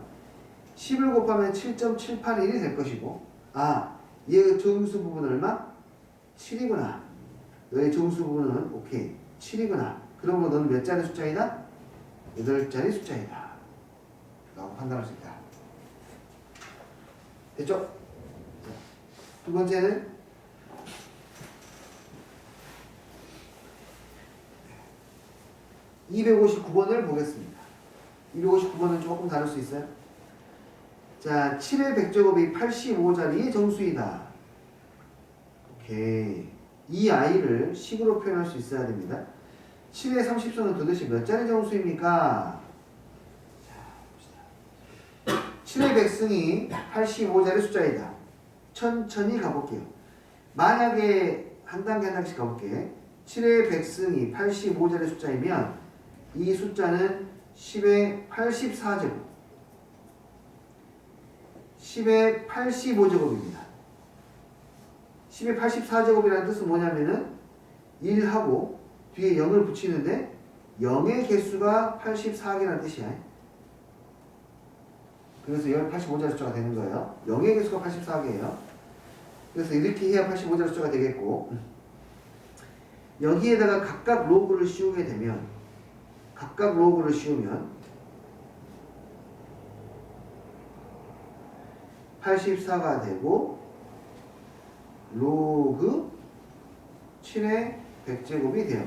10을 곱하면 7.781이 될 것이고 얘의 정수 부분은 얼마? 7이구나. 너의 정수 부분은 오케이 7이구나. 그러므로 너는 몇 자리 숫자이다? 8자리 숫자이다 라고 판단할 수 있다. 됐죠? 두 번째는 (259번을) 보겠습니다. 259번은 조금 다를 수 있어요. 자, 7의 100제곱이 85자리의 정수이다. 오케이. 이 아이를 식으로 표현할 수 있어야 됩니다. 7의 30수는 도대체 몇 자리 정수입니까? 자, 봅시다. 7의 100승이 85자리 숫자이다. 천천히 가볼게요. 만약에 한 단계 한 단계씩 가볼게. 7의 100승이 85자리 숫자이면 이 숫자는 10의 84제곱 10의 85제곱입니다. 10의 84제곱이라는 뜻은 뭐냐면은 1하고 뒤에 0을 붙이는데 0의 개수가 84개라는 뜻이야. 그래서 85자리 숫자가 되는 거예요. 0의 개수가 84개예요. 그래서 이렇게 해야 85자리 숫자가 되겠고 여기에다가 각각 로그를 씌우게 되면 84가 되고 로그 7의 100제곱이 돼요.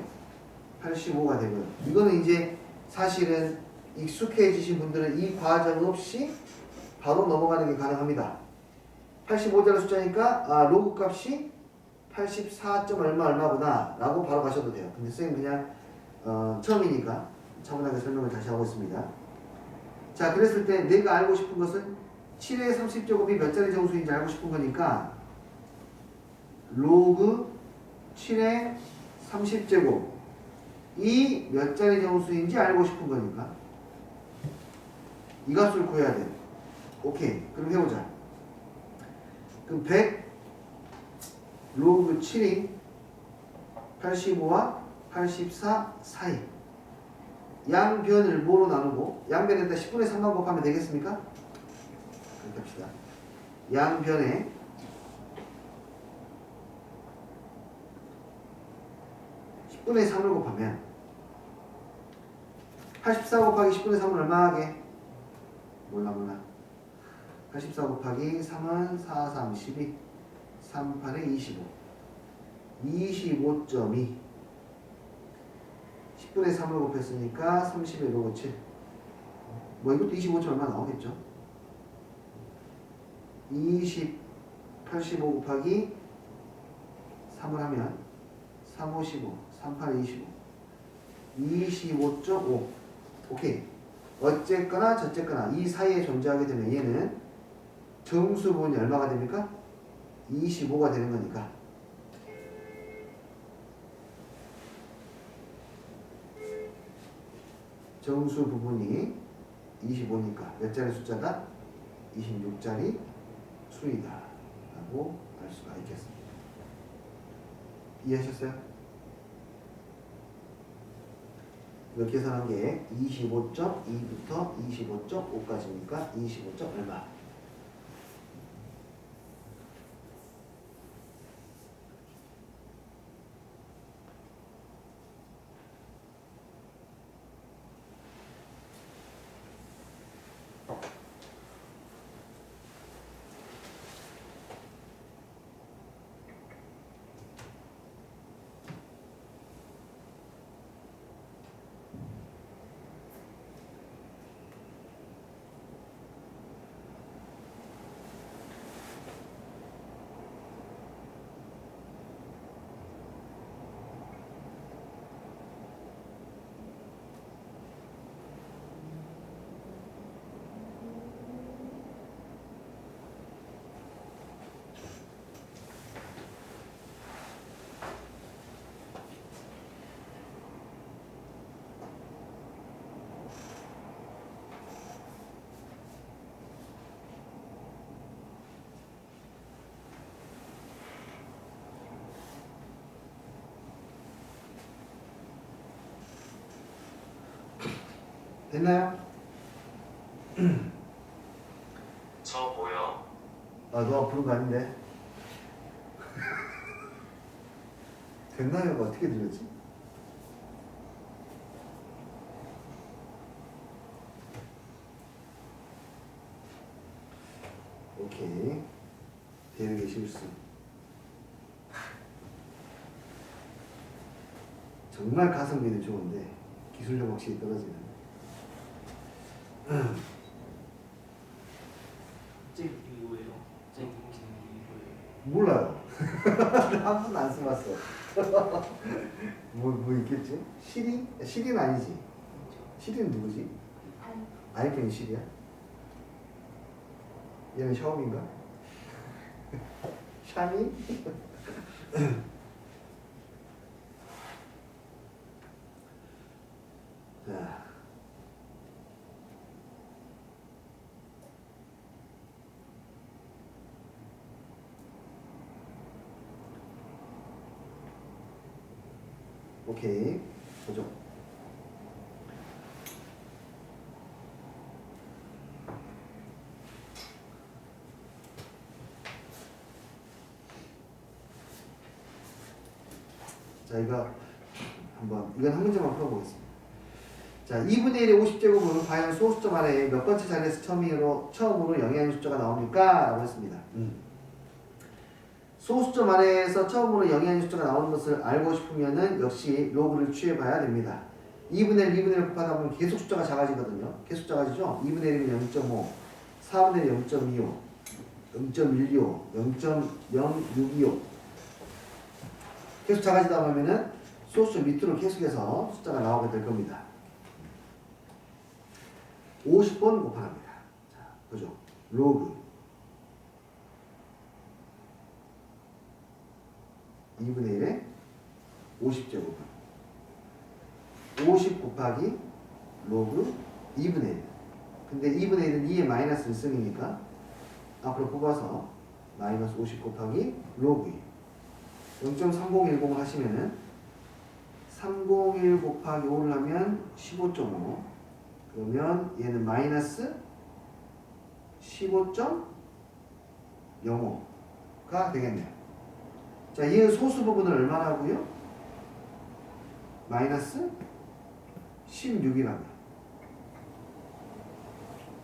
85가 되고요. 이거는 이제 사실은 익숙해지신 분들은 이 과정 없이 바로 넘어가는 게 가능합니다. 85자리 숫자니까 로그 값이 84. 얼마구나 라고 바로 가셔도 돼요. 근데 선생님 그냥 처음이니까 차분하게 설명을 다시 하고 있습니다. 자, 그랬을 때 내가 알고 싶은 것은 7의 30제곱이 몇 자리 정수인지 알고 싶은 거니까 로그 7의 30제곱이 몇 자리 정수인지 알고 싶은 거니까 이 값을 구해야 돼요. 오케이. 그럼 해보자. 그럼 100 로그 7이 85와 84 사이. 양변을 뭐로 나누고 양변에다 10분의 3만 곱하면 되겠습니까? 그렇게 합시다. 양변에 10분의 3을 곱하면 84 곱하기 10분의 3은 얼마 하게? 몰라. 84 곱하기 3은 4, 3, 12 3, 8에 25 25.2 10분의 3을 곱했으니까 30에 로그 7 뭐 이것도 25점 얼마 나오겠죠? 85 곱하기 3을 하면 3, 5, 15 3, 8에 25 25.5 오케이. 어쨌거나 저쨌거나 이 사이에 존재하게 되면 얘는 정수 부분이 얼마가 됩니까? 25가 되는 거니까 정수 부분이 25니까 몇 자리 숫자다? 26자리 수이다 라고 알 수가 있겠습니다. 이해하셨어요? 이렇게 계산한 게 25.2부터 25.5까지니까 25. 얼마? 됐나요? 저 뭐요? 아, 너가 부른 거 아닌데? 됐나요가 어떻게 들렸지? 오케이. 대역의 실수. 정말 가성비는 좋은데 기술력 확실히 떨어지는. 잭이 뭐예요? 잭 기능이 뭐예요? 몰라요. 한 번도 안 써봤어. 뭐 있겠지? 시리? 시리는 아니지. 시리는 누구지? 아이폰이 시리야? 얘는 샤오미인가? 샤미? 자. 오케이. 보죠. 자, 이건 한 문제만 풀어보겠습니다. 자, 2분의 1의 50제곱은 과연 소수점 아래에 몇 번째 자리에서 처음으로 영의하는 숫자가 나옵니까? 라고 했습니다. 소수점 아래에서 처음으로 영의하는 숫자가 나오는 것을 알고 싶으면은 역시 로그를 취해봐야 됩니다. 2분의 1, 2분의 1 곱하다 보면 계속 숫자가 작아지거든요. 계속 작아지죠? 2분의 1이면 0.5, 4분의 1 0.25, 0.125, 0.0625 계속 작아지다 보면은 소수점 밑으로 계속해서 숫자가 나오게 될 겁니다. 50번 곱합니다. 자, 보죠. 로그 2분의 1에 50제곱은 50 곱하기 로그 2분의 1 근데 2분의 1은 2의 마이너스 1승이니까 앞으로 뽑아서 마이너스 50 곱하기 로그 2 0.3010 하시면은 301 곱하기 5를 하면 15.5 그러면 얘는 마이너스 15.05가 되겠네요. 자, 얘는 소수 부분을 얼마나 하고요? 마이너스 16이랍니다.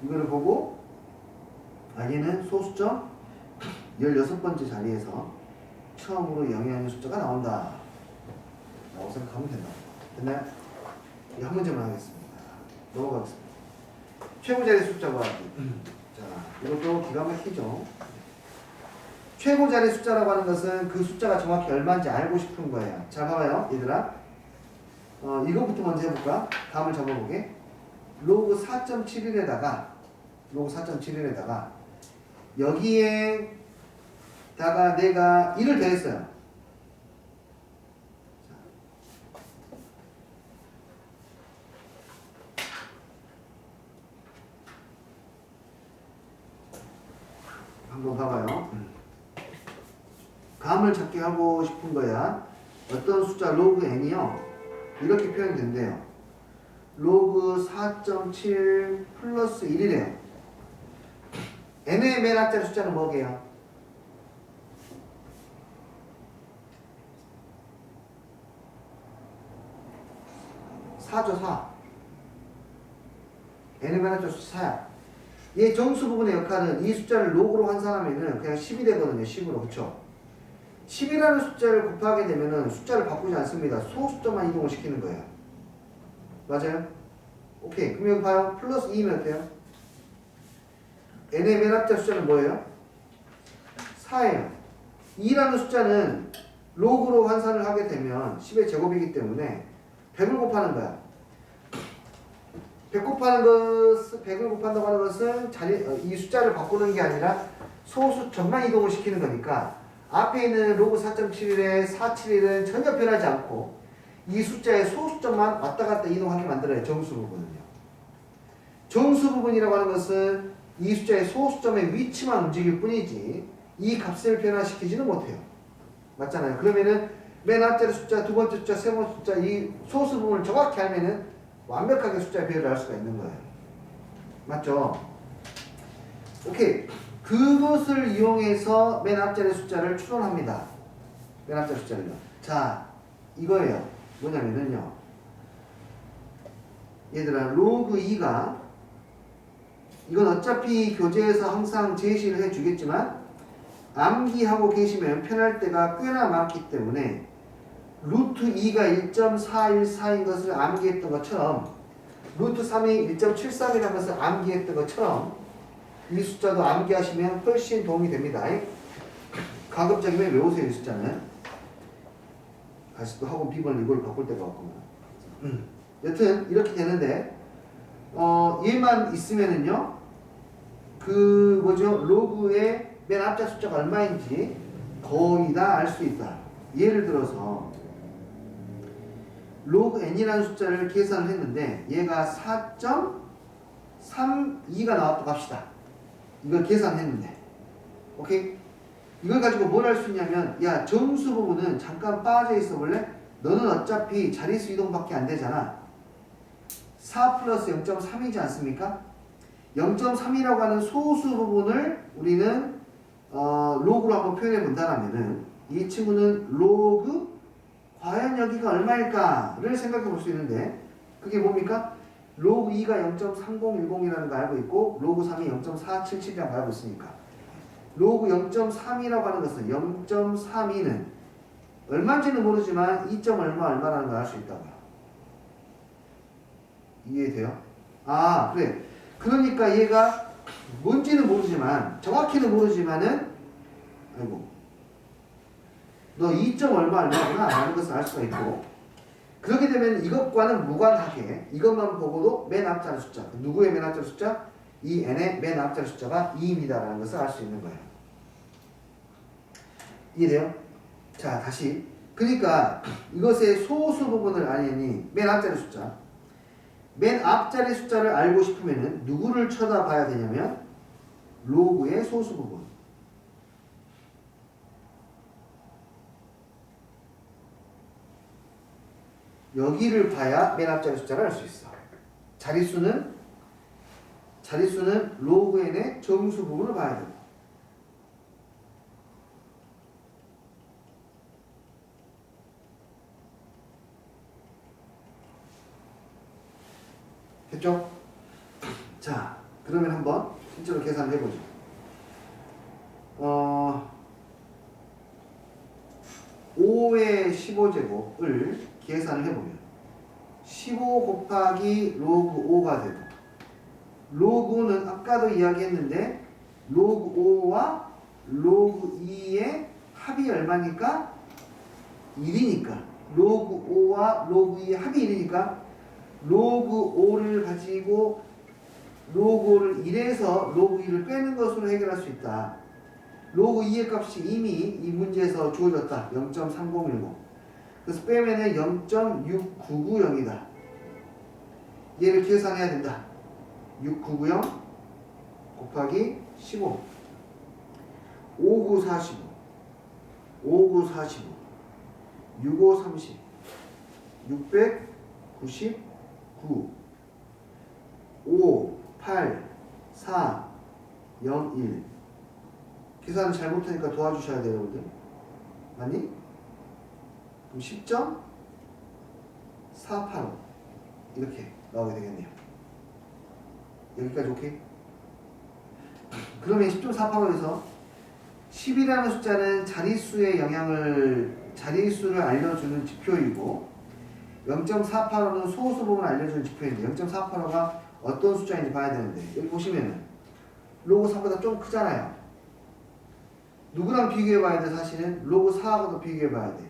이거를 보고 얘는 소수점 16번째 자리에서 처음으로 영의하는 숫자가 나온다 라고 생각하면 된다. 됐나요? 이 한 문제만 하겠습니다. 넘어가겠습니다. 최고자리 숫자 구하기. 자, 이것도 기가 막히죠. 최고자리 숫자라고 하는 것은 그 숫자가 정확히 얼마인지 알고 싶은 거예요. 자, 봐봐요 얘들아. 이거부터 먼저 해볼까? 다음을 적어보게. 로그 4.71에다가 여기에다가 내가 1을 더했어요. 한번 봐봐요. 감을 찾게 하고 싶은 거야. 어떤 숫자 로그 n이요 이렇게 표현된대요. 로그 4.7 플러스 1이래요. n의 맨 앞자리 숫자는 뭐게요? 4죠, 4. n의 맨 앞자리 숫자 4야. 얘 정수 부분의 역할은 이 숫자를 로그로 환산하면은 그냥 10이 되거든요. 10으로. 그쵸? 10이라는 숫자를 곱하게 되면은 숫자를 바꾸지 않습니다. 소수점만 이동을 시키는 거예요. 맞아요? 오케이. 그럼 여기 봐요. 플러스 2면 어때요? n의 맨 앞자 숫자는 뭐예요? 4예요. 2라는 숫자는 로그로 환산을 하게 되면 10의 제곱이기 때문에 100을 곱하는 거야. 100을 곱한다고 하는 것은 이 숫자를 바꾸는 게 아니라 소수점만 이동을 시키는 거니까 앞에 있는 로그 4.71에 471은 전혀 변하지 않고 이 숫자의 소수점만 왔다 갔다 이동하게 만들어요. 정수 부분은요. 정수 부분이라고 하는 것은 이 숫자의 소수점의 위치만 움직일 뿐이지 이 값을 변화시키지는 못해요. 맞잖아요. 그러면은 맨 앞자리 숫자, 두 번째 숫자, 세 번째 숫자 이 소수 부분을 정확히 알면은 완벽하게 숫자의 배열을 할 수가 있는 거예요. 맞죠? 오케이. 그것을 이용해서 맨 앞자리 숫자를 추론합니다. 맨 앞자리 숫자를요. 자, 이거예요. 뭐냐면은요. 얘들아, 로그 2가 이건 어차피 교재에서 항상 제시를 해주겠지만 암기하고 계시면 편할 때가 꽤나 많기 때문에 루트 2가 1.414인 것을 암기했던 것처럼 루트 3이 1.73이라는 것을 암기했던 것처럼 이 숫자도 암기하시면 훨씬 도움이 됩니다. 가급적이면 외우세요. 이 숫자는. 다시 또 학원 비번을 이걸 바꿀 때가 왔구나. 여튼 이렇게 되는데 얘만 있으면은요 그 뭐죠 로그의 맨 앞자 숫자가 얼마인지 거의 다 알 수 있다. 예를 들어서 로그 n이라는 숫자를 계산을 했는데 얘가 4.32가 나왔다고 합시다. 이걸 계산했는데 오케이? 이걸 가지고 뭘 할 수 있냐면 야 정수 부분은 잠깐 빠져 있어 볼래? 너는 어차피 자릿수 이동밖에 안 되잖아. 4 플러스 0.3이지 않습니까? 0.3이라고 하는 소수 부분을 우리는 로그로 한번 표현해 본다라면은 이 친구는 로그 과연 여기가 얼마일까를 생각해 볼 수 있는데 그게 뭡니까? 로그 2가 0.3010이라는 거 알고 있고 로그 3이 0.477이라는 거 알고 있으니까 로그 0.32라고 하는 것은 0.32는 얼마인지는 모르지만 2. 얼마라는 걸 알 수 있다고요. 이해돼요? 아 그래. 그러니까 얘가 뭔지는 모르지만 정확히는 모르지만은 아이고 너 2. 얼마구나 라는 것을 알 수가 있고 그렇게 되면 이것과는 무관하게 이것만 보고도 맨 앞자리 숫자 누구의 맨 앞자리 숫자? 이 n의 맨 앞자리 숫자가 2입니다 라는 것을 알 수 있는 거예요. 이해돼요? 자 다시 그러니까 이것의 소수 부분을 아니 맨 앞자리 숫자 맨 앞자리 숫자를 알고 싶으면은 누구를 쳐다봐야 되냐면 로그의 소수 부분. 여기를 봐야 맨 앞자리 숫자를 알 수 있어. 자릿수는 로그 n의 정수 부분을 봐야 된다. 됐죠? 자, 그러면 한번 실제로 계산을 해보죠. 5의 15제곱을 계산을 해보면 15 곱하기 로그 5가 되고, 로그는 아까도 이야기했는데 로그 5와 로그 2의 합이 얼마니까? 1이니까 로그 5와 로그 2의 합이 1이니까 로그 5를 가지고 로그 5를 1에서 로그 2를 빼는 것으로 해결할 수 있다. 로그 2의 값이 이미 이 문제에서 주어졌다. 0.3010. 그래서 빼면은 0.6990이다. 얘를 계산해야 된다. 6990 곱하기 15. 5945. 5945. 6530. 699. 5, 8, 4, 0, 1. 계산 잘못하니까 도와주셔야 돼요, 여러분들. 맞니? 그럼 10.485 이렇게 나오게 되겠네요. 여기까지 오케이? 그러면 10.485에서 10이라는 숫자는 자릿수를 알려주는 지표이고 0.485는 소수 부분을 알려주는 지표인데 0.485가 어떤 숫자인지 봐야 되는데 여기 보시면은 로그 4보다 좀 크잖아요. 누구랑 비교해 봐야 돼? 사실은 로그 4하고도 비교해 봐야 돼.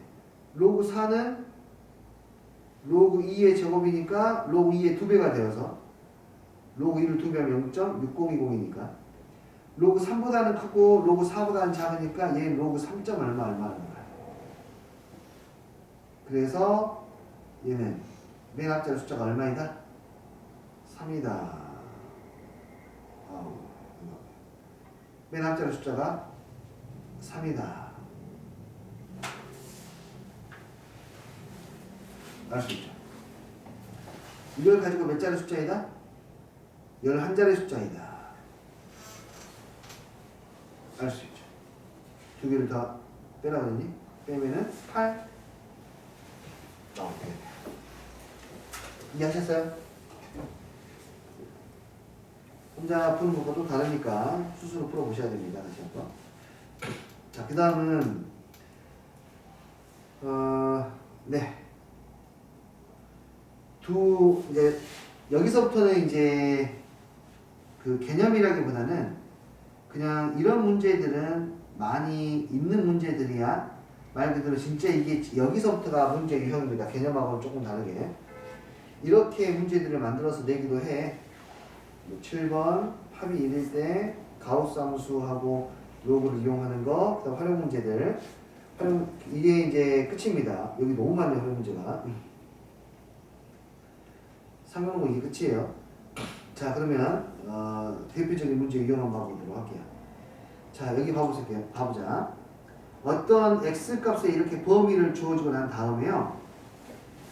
로그 4는 로그 2의 제곱이니까 로그 2의 2배가 되어서 로그 2를 2배하면 0.6020이니까 로그 3보다는 크고 로그 4보다는 작으니까 얘는 로그 3. 얼마 하는 거야. 그래서 얘는 맨 앞자리 숫자가 얼마이다? 3이다. 맨 앞자리 숫자가 3이다. 알 수 있죠. 이걸 가지고 몇 자리 숫자이다? 11자리 숫자이다. 알 수 있죠. 두 개를 다 빼라더니 빼면은 8 나오게 돼요. 이해하셨어요? 혼자 푸는 것과도 다르니까 스스로 풀어보셔야 됩니다. 다시 한번. 자, 그 다음은 네. 이제 여기서부터는 이제 그 개념이라기보다는 그냥 이런 문제들은 많이 있는 문제들이야. 말 그대로 진짜 이게 여기서부터가 문제 유형입니다. 개념하고는 조금 다르게. 이렇게 문제들을 만들어서 내기도 해. 7번 합이 1일 때 가우스 함수하고 로그를 이용하는 거, 그다음 활용 문제들. 이게 이제 끝입니다. 여기 너무 많네요, 활용 문제가. 상용은 이게 끝이에요. 자, 그러면 대표적인 문제 이용한 거 보도록 할게요. 자, 여기 봐보자. 어떤 x 값에 이렇게 범위를 주어주고 난 다음에요.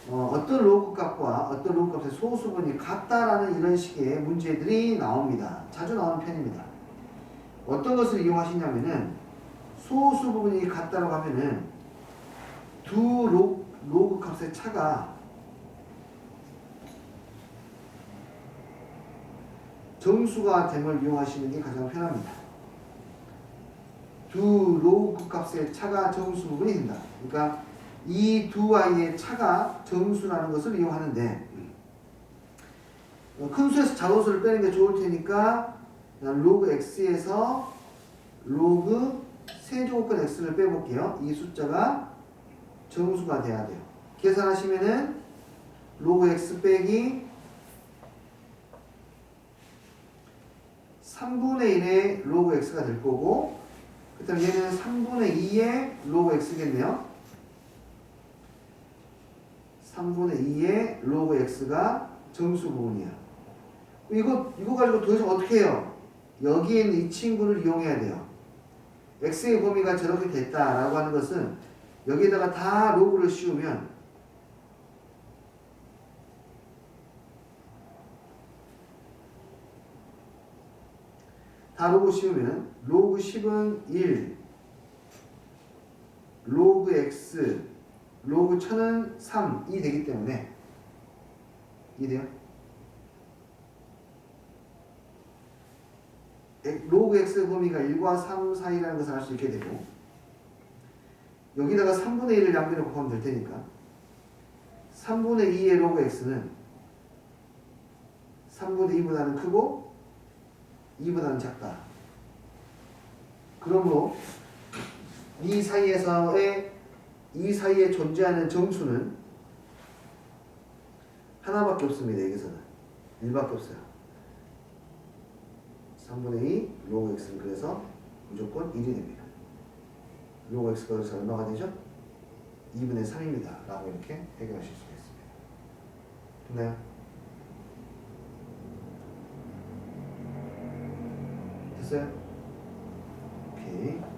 어떤 로그 값과 어떤 로그 값의 소수분이 같다라는 이런 식의 문제들이 나옵니다. 자주 나오는 편입니다. 어떤 것을 이용하시냐면은 소수 부분이 같다라고 하면은 두 로그 값의 차가 정수가 됨을 이용하시는 게 가장 편합니다. 두 로그 값의 차가 정수 부분이 된다. 그러니까 이 두 아이의 차가 정수라는 것을 이용하는데 큰 수에서 작은 수를 빼는 게 좋을 테니까 로그 x에서 로그 세제곱근 x를 빼볼게요. 이 숫자가 정수가 돼야 돼요. 계산하시면은 로그 x 빼기 3분의 1의 로그 x가 될 거고, 그 다음 얘는 3분의 2의 로그 x겠네요. 3분의 2의 로그 x가 정수 부분이야. 이거 가지고 도대체 어떻게 해요? 여기에 있는 이 친구를 이용해야 돼요. x의 범위가 저렇게 됐다라고 하는 것은 여기에다가 다 로그를 씌우면 로그 10은 1, 로그 x, 로그 1000은 3이 되기 때문에 이해돼요? 로그 x 범위가 1과 3 사이라는 것을 알 수 있게 되고 여기다가 3분의 1을 양변에 곱하면 될 테니까 3분의 2의 로그 x는 3분의 2보다는 크고 2보다는 작다. 그러므로 이 사이에 존재하는 정수는 하나밖에 없습니다. 여기서는 1밖에 없어요. 3분의 2 로그 x는 그래서 무조건 1이 됩니다. 로그 x가 그래서 얼마가 되죠? 2분의 3입니다. 라고 이렇게 해결하실 수가 있습니다. 됐나요? 됐어요? 오케이.